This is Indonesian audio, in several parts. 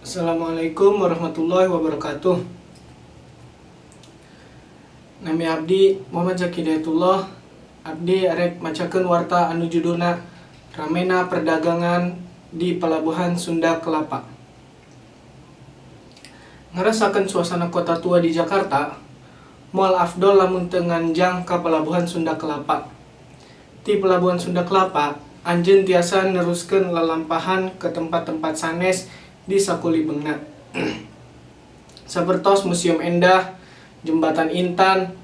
Assalamualaikum warahmatullahi wabarakatuh. Nami abdi Muhammad Zaki Hidayatullah. Abdi arek macakeun warta anu judulna Ramena Perdagangan di Pelabuhan Sunda Kelapa. Ngarasakeun suasana kota tua di Jakarta, moal afdol lamun teu nganjang ka Pelabuhan Sunda Kelapa. Di Pelabuhan Sunda Kelapa, anjeun tiasa neruskeun lalampahan ke tempat-tempat sanes di sakulibeungna. Sapertos Museum Endah, Jembatan Intan,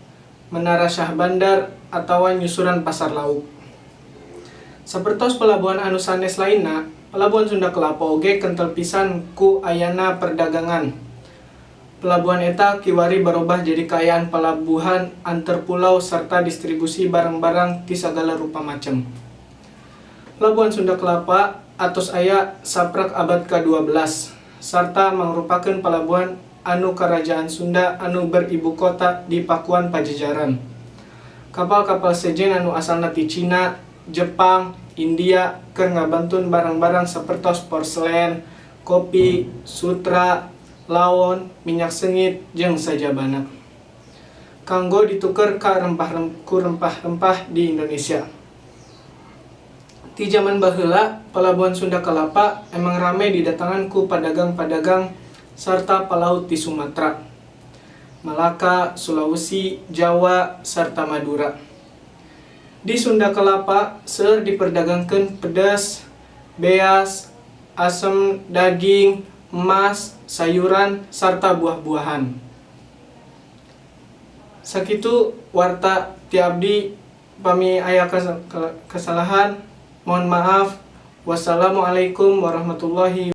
Menara Syah Bandar, atawa nyusuran Pasar Lauk. Sapertos pelabuhan anu sanes lainna, Pelabuhan Sunda Kelapa oge kentel pisan ku ayana perdagangan. Pelabuhan eta kiwari barobah jadi kaayaan pelabuhan antar pulau serta distribusi barang-barang ti sagala rupa macem. Pelabuhan Sunda Kelapa atos aya saprak abad ke-12 sarta mangrupakeun pelabuhan anu Kerajaan Sunda anu beribu kota di Pakuan Pajajaran. Kapal-kapal sejen anu asalna ti Cina, Jepang, India keur ngabantun barang-barang sapertos porselen, kopi, sutra, lawon, minyak sengit, jeung sajabana. Kanggo dituker ka rempah-rempah di Indonesia. Di zaman baheula, Pelabuhan Sunda Kelapa emang rame didatangan ku padagang-padagang sarta palaut di Sumatera, Malaka, Sulawesi, Jawa, sarta Madura. Di Sunda Kelapa seueur diperdagangkeun pedas, beas, asem, daging, emas, sayuran, sarta buah-buahan. Sakitu warta ti abdi, pami aya kesalahan mohon maaf. Wassalamualaikum warahmatullahi wabarakatuh.